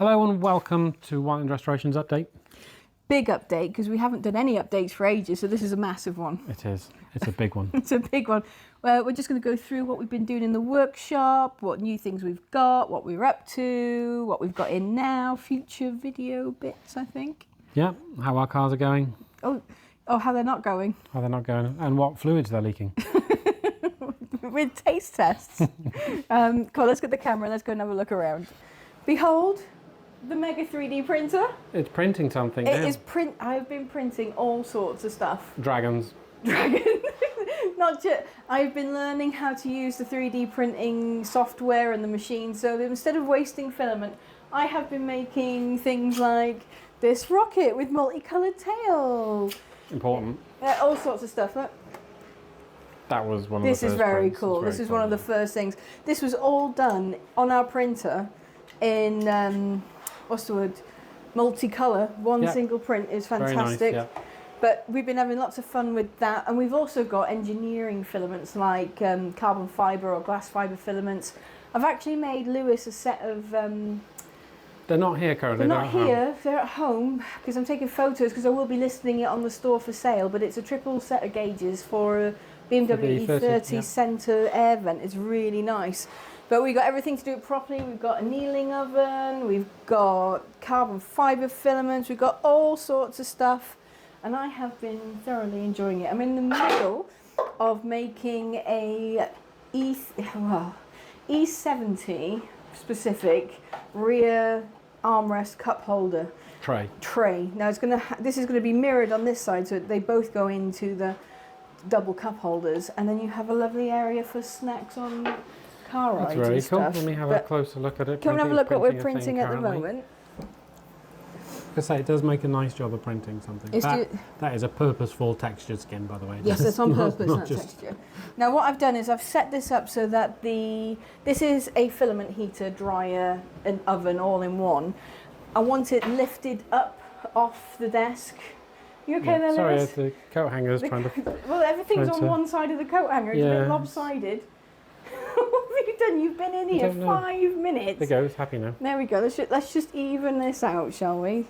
Hello and welcome to Whiteland Restorations update. Big update, because we haven't done any updates for ages, so this is a massive one. It is. It's a big one. It's a big one. Well, we're just going to go through what we've been doing in the workshop, what new things we've got, what we're up to, what we've got in now, future video bits, I think. Yeah, how our cars are going. Oh, how they're not going. How they're not going, and what fluids they're leaking. With taste tests. Come on, let's get the camera and let's go and have a look around. Behold, the Mega 3D printer. It's printing something. It is I've been printing all sorts of stuff. Dragons. Not just. I've been learning how to use the 3D printing software and the machine. So instead of wasting filament, I have been making things like this rocket with multicolored tail. Important. All sorts of stuff. Look. That was one of the This first is very prints. cool. This is one of the first things. This was all done on our printer in what's the word? Multicolour. One single print is fantastic. Very nice, yeah. But we've been having lots of fun with that, and we've also got engineering filaments like carbon fibre or glass fibre filaments. I've actually made Lewis a set of... they're not here currently. They're not here, they're at home, because I'm taking photos, because I will be listing it on the store for sale, but it's a triple set of gauges for a BMW E30 centre air vent. It's really nice. But we've got everything to do it properly. We've got a annealing oven, we've got carbon fibre filaments, we've got all sorts of stuff. And I have been thoroughly enjoying it. I'm in the middle of making a E70 specific rear armrest cup holder tray. Now it's this is gonna be mirrored on this side, so they both go into the double cup holders, and then you have a lovely area for snacks on car rides. That's very and stuff. cool. Let me have a closer look at it. Come and have a look what we're printing at the moment. I say it does make a nice job of printing something. That is a purposeful textured skin, by the way. Yes, it's on purpose, not texture. Now what I've done is I've set this up so that this is a filament heater, dryer and oven all in one. I want it lifted up off the desk. You okay there, sorry, Lewis? the coat hanger is trying to... Well, everything's on one side of the coat hanger. It's a bit lopsided. What have you done? You've been in here 5 minutes. There goes, happy now. There we go. Let's just even this out, shall we?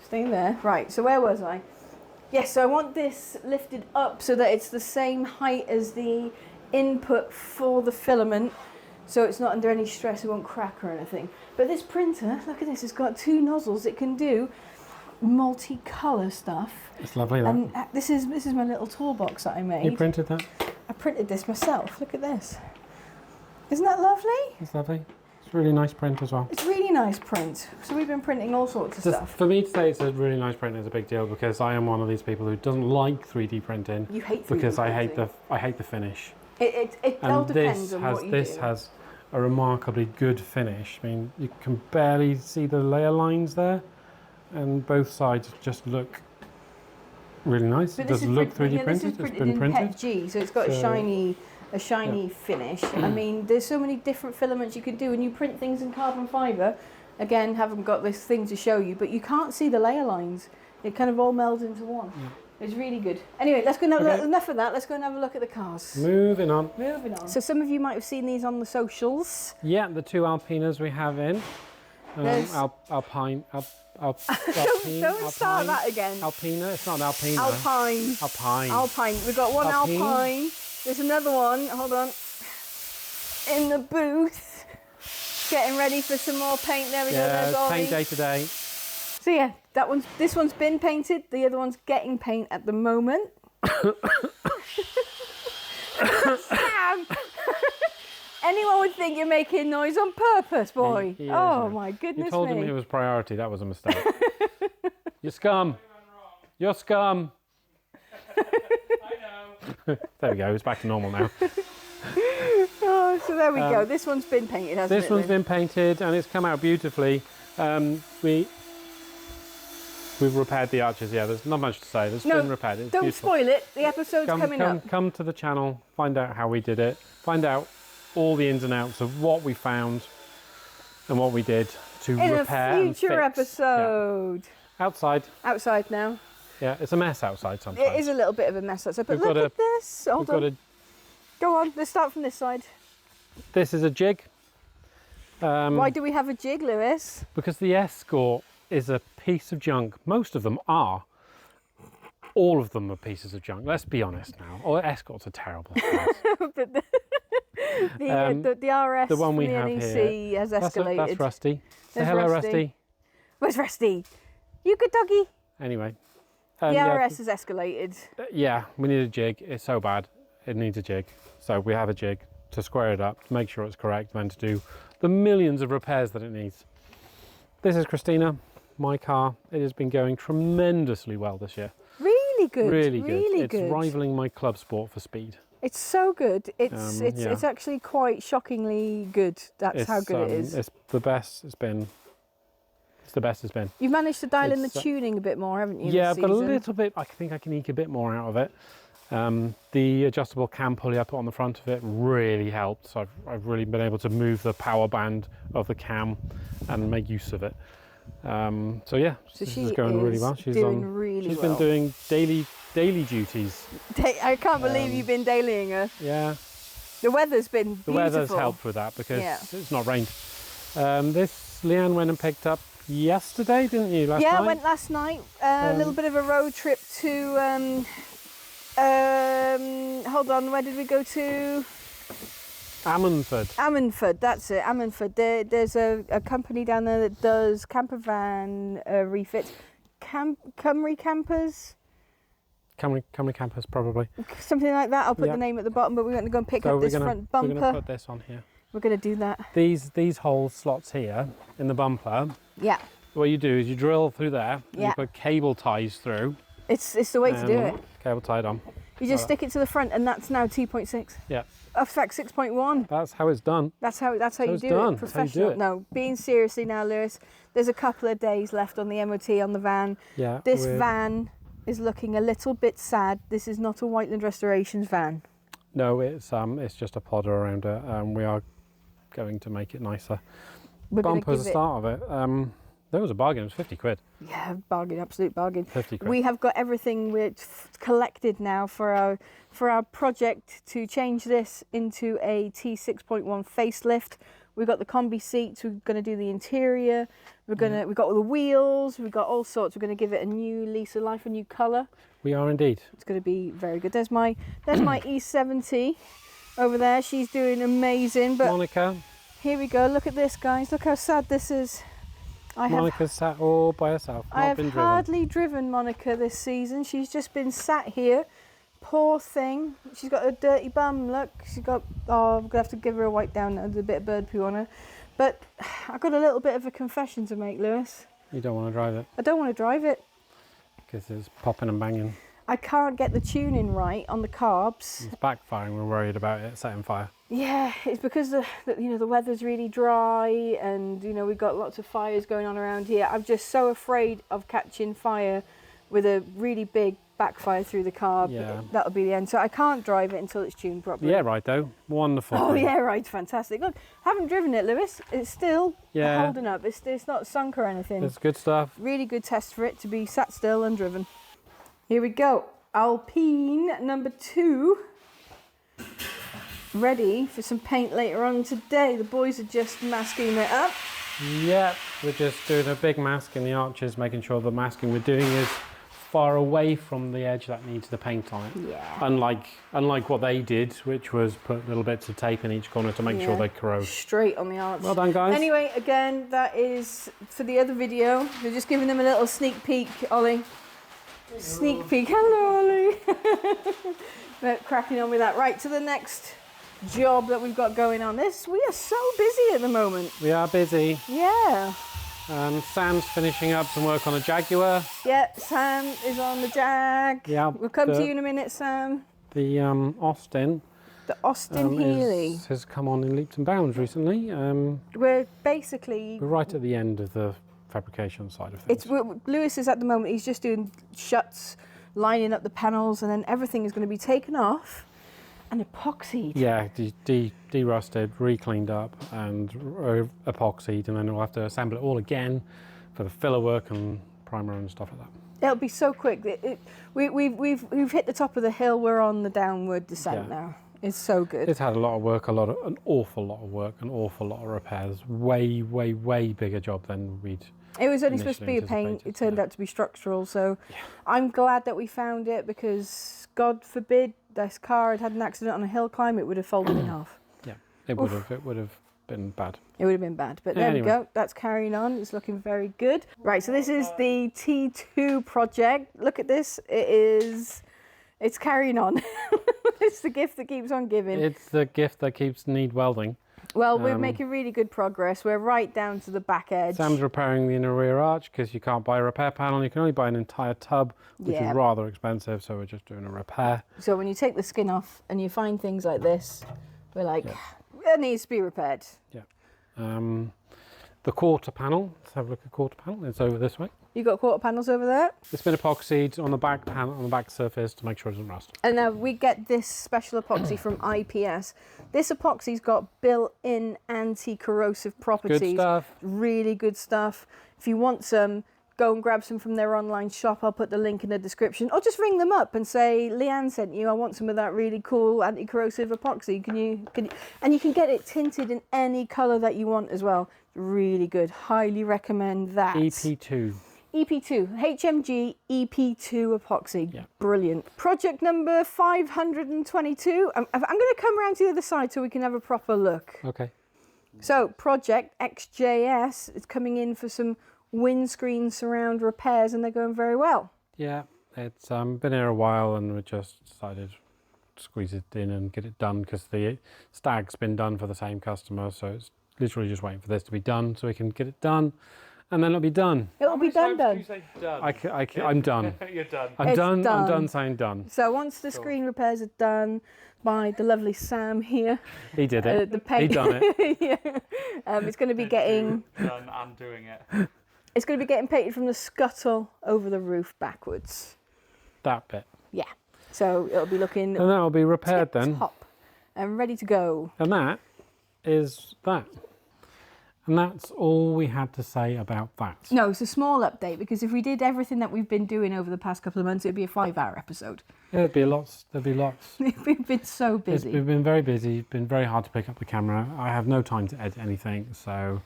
Stay there. Right, so where was I? Yes, so I want this lifted up so that it's the same height as the input for the filament, so it's not under any stress, it won't crack or anything. But this printer, look at this, it's got 2 nozzles. It can do multicolour stuff. It's lovely, that. And this is my little toolbox that I made. You printed that? I printed this myself. Look at this. Isn't that lovely? It's lovely. It's a really nice print as well. It's really nice print. So we've been printing all sorts of stuff. For me to say it's a really nice print is a big deal, because I am one of these people who doesn't like 3D printing. You hate 3D because printing. I hate the finish. It all depends on what you do. This has a remarkably good finish. I mean, you can barely see the layer lines there, and both sides just look really nice. It does look 3D printed. It's been printed. PETG, so it's got a shiny finish. I mean, there's so many different filaments you can do, and you print things in carbon fibre. Again, haven't got this thing to show you, but you can't see the layer lines. It kind of all melds into one. Yeah. It's really good. Anyway, let's go and have enough of that. Let's go and have a look at the cars. Moving on. So some of you might have seen these on the socials. Yeah, the 2 Alpinas we have in. Alpine. Don't start that again. Alpina. It's not an Alpina. Alpine. We've got one Alpine. There's another one. Hold on. In the booth. Getting ready for some more paint. There we go. There's Ollie. Paint day today. So yeah, this one's been painted. The other one's getting paint at the moment. Sam! Anyone would think you're making noise on purpose, boy. He oh my goodness me. You told him it was priority. That was a mistake. You scum. You're scum. I know. There we go. It's back to normal now. Oh, so there we go. This one's been painted, hasn't it? This one's been painted, and it's come out beautifully. We've repaired the arches. Yeah, there's not much to say. It's been repaired. It's don't beautiful. Spoil it. The episode's coming up. Come to the channel. Find out how we did it. Find out all the ins and outs of what we found and what we did to repair in a future episode. Yeah. Outside now. Yeah, it's a mess outside sometimes. It is a little bit of a mess outside, but look at this. Hold on. Go on, let's start from this side. This is a jig. Why do we have a jig, Lewis? Because the Escort is a piece of junk. Most of them are. All of them are pieces of junk. Let's be honest now. Oh, Escorts are terrible. But the RS the one we from the have NEC here has escalated. That's Rusty. Say There's hello, Rusty. Rusty. Where's Rusty? You good doggy? Anyway. The yeah, RS has escalated. Yeah, we need a jig. It's so bad. It needs a jig. So we have a jig to square it up, to make sure it's correct, and then to do the millions of repairs that it needs. This is Christina, my car. It has been going tremendously well this year. Really good. Really good. Really It's good. rivaling my Club Sport for speed. It's so good. It's yeah. it's actually quite shockingly good. That's how good it is. It's the best it's been. It's the best it's been. You've managed to dial in the It's, tuning a bit more, haven't you? Yeah, this but a season? little bit. I think I can eke a bit more out of it. The adjustable cam pulley I put on the front of it really helped. So I've really been able to move the power band of the cam and make use of it. So yeah, So this she is going really well. She's been doing daily duties. I can't believe you've been dailying her. Yeah, The weather's been beautiful. the weather's helped with that because it's not rained. This Leanne went and picked up yesterday, didn't you? Last night? I went last night. A little bit of a road trip to. Hold on, where did we go to? Ammanford, that's it, Ammanford. There's a company down there that does camper van refits. Cymru Campers? Cymru Campers, probably. Something like that. I'll put the name at the bottom, but we're going to go and pick up this front bumper. We're going to put this on here. We're going to do that. These hole slots here in the bumper, Yeah. what you do is you drill through there, and Yeah. you put cable ties through. It's the way to do it. Cable tied on. You just stick it to the front, and that's now 2.6. Yeah. In fact, 6.1. That's how it's done. That's how you do it's done. it. That's how you do Professional. it. No, being seriously now, Lewis. There's a couple of days left on the MOT on the van. Yeah. This van is looking a little bit sad. This is not a Whiteland Restorations van. No, it's just a plodder around it. We are going to make it nicer. Bumper's the start of it. There was a bargain. It was 50 quid. Yeah, bargain, absolute bargain. 50 quid. We have got everything collected now for our project to change this into a T6.1 facelift. We've got the combi seats. We're going to do the interior. We've got all the wheels. We've got all sorts. We're going to give it a new lease of life, a new colour. We are indeed. It's going to be very good. There's my E70 over there. She's doing amazing. But Monica. Here we go. Look at this, guys. Look how sad this is. Monica's sat all by herself. I have hardly driven Monica this season. She's just been sat here. Poor thing. She's got a dirty bum. Look, she's got. Oh, I'm gonna have to give her a wipe down. There's a bit of bird poo on her. But I've got a little bit of a confession to make, Lewis. You don't want to drive it? I don't want to drive it. Because it's popping and banging. I can't get the tuning right on the carbs. It's backfiring. We're worried about it setting fire. Yeah, it's because the weather's really dry, and we've got lots of fires going on around here. I'm just so afraid of catching fire with a really big backfire through the carb. Yeah. That'll be the end. So I can't drive it until it's tuned properly. Yeah, right though. Wonderful. Oh thing. yeah, right. Fantastic. Look, haven't driven it, Lewis. It's still holding up. It's not sunk or anything. It's good stuff. Really good test for it to be sat still and driven. Here we go. Alpine number 2. Ready for some paint later on today. The boys are just masking it up. Yeah, we're just doing a big mask in the arches, making sure the masking we're doing is far away from the edge that needs the paint on it. Yeah. Unlike what they did, which was put little bits of tape in each corner to make sure they corrode. Straight on the arch. Well done, guys. Anyway, again, that is for the other video. We're just giving them a little sneak peek, Ollie. Sneak peek. Hello, Ollie. We're cracking on with that. Right, to the next job that we've got going on. We are so busy at the moment. We are busy. Yeah. Sam's finishing up some work on a Jaguar. Yeah, Sam is on the Jag. Yeah. We'll come to you in a minute, Sam. The Austin. The Austin Healey has come on in leaps and bounds recently. We're basically... We're right at the end of the fabrication side of things. Lewis is at the moment, he's just doing shuts, lining up the panels, and then everything is going to be taken off and epoxied. Yeah, de-rusted, re-cleaned up and epoxied, and then we'll have to assemble it all again for the filler work and primer and stuff like that. It'll be so quick. We've hit the top of the hill. We're on the downward descent now. It's so good. It's had a lot of work, an awful lot of work, an awful lot of repairs. Way bigger job than we'd. It was only supposed to be a paint. It turned out to be structural. So I'm glad that we found it, because God forbid this car had an accident on a hill climb, it would have folded in half. Yeah, it would have. It would have been bad. It would have been bad. But there we go. That's carrying on. It's looking very good. Right, so this is the T2 project. Look at this. It's carrying on. It's the gift that keeps on giving. It's the gift that keeps need welding. Well, we're making really good progress. We're right down to the back edge. Sam's repairing the inner rear arch, because you can't buy a repair panel. You can only buy an entire tub, which is rather expensive. So we're just doing a repair. So when you take the skin off and you find things like this, we're like, it needs to be repaired. Yeah. The quarter panel. Let's have a look at the quarter panel. It's over this way. You got quarter panels over there? It's been epoxied on the back panel, on the back surface, to make sure it doesn't rust. And now we get this special epoxy from IPS. This epoxy's got built-in anti-corrosive properties. Good stuff. Really good stuff. If you want some, go and grab some from their online shop. I'll put the link in the description. Or just ring them up and say, Leanne sent you. I want some of that really cool anti-corrosive epoxy. Can you? And you can get it tinted in any colour that you want as well. Really good. Highly recommend that. EP2. EP2, HMG EP2 epoxy. Yeah. Brilliant. Project number 522. I'm going to come around to the other side so we can have a proper look. Okay. So Project XJS is coming in for some windscreen surround repairs, and they're going very well. Yeah, it's been here a while, and we just decided to squeeze it in and get it done, because the stag's been done for the same customer, so it's literally just waiting for this to be done so we can get it done. And then it'll be done. It'll be done. You say done? I'm done. You're done. I'm done saying done. So once the screen repairs are done by the lovely Sam here. He did it. The paint, He done it. yeah. It's going to be getting... Done and doing it. It's going to be getting painted from the scuttle over the roof backwards. That bit. Yeah. So it'll be looking... And that'll be repaired then. Top and ready to go. And that is that. And that's all we had to say about that. No, it's a small update, because if we did everything that we've been doing over the past couple of months, it'd be a 5-hour episode. Yeah, there'd be lots. We've been so busy. We've been very busy. It's been very hard to pick up the camera. I have no time to edit anything, so...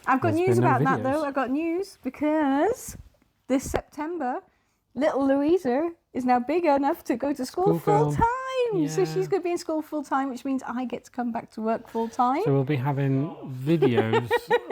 I've got news about that, videos. though. I've got news, because this September, little Louisa is now big enough to go to school full time. Yeah. So she's going to be in school full time, which means I get to come back to work full time. So we'll be having videos.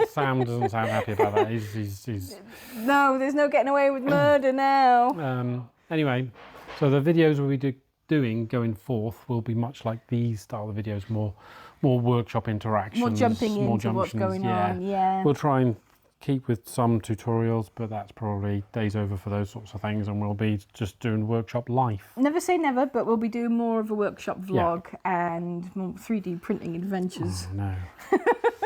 Sam doesn't sound happy about that. He's... No, there's no getting away with murder now. Anyway, so the videos we'll be doing going forth will be much like these style of videos, more workshop interactions. More jumping into what's going on, yeah. We'll try and keep with some tutorials, but that's probably days over for those sorts of things, and we'll be just doing workshop life. Never say never, but we'll be doing more of a workshop vlog and more 3D printing adventures. Oh, no.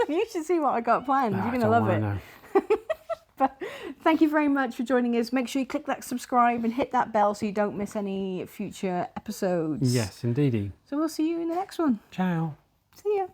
You should see what I got planned. You're going to love it. Know. But thank you very much for joining us. Make sure you click that subscribe and hit that bell so you don't miss any future episodes. Yes, indeedy. So we'll see you in the next one. Ciao. See ya.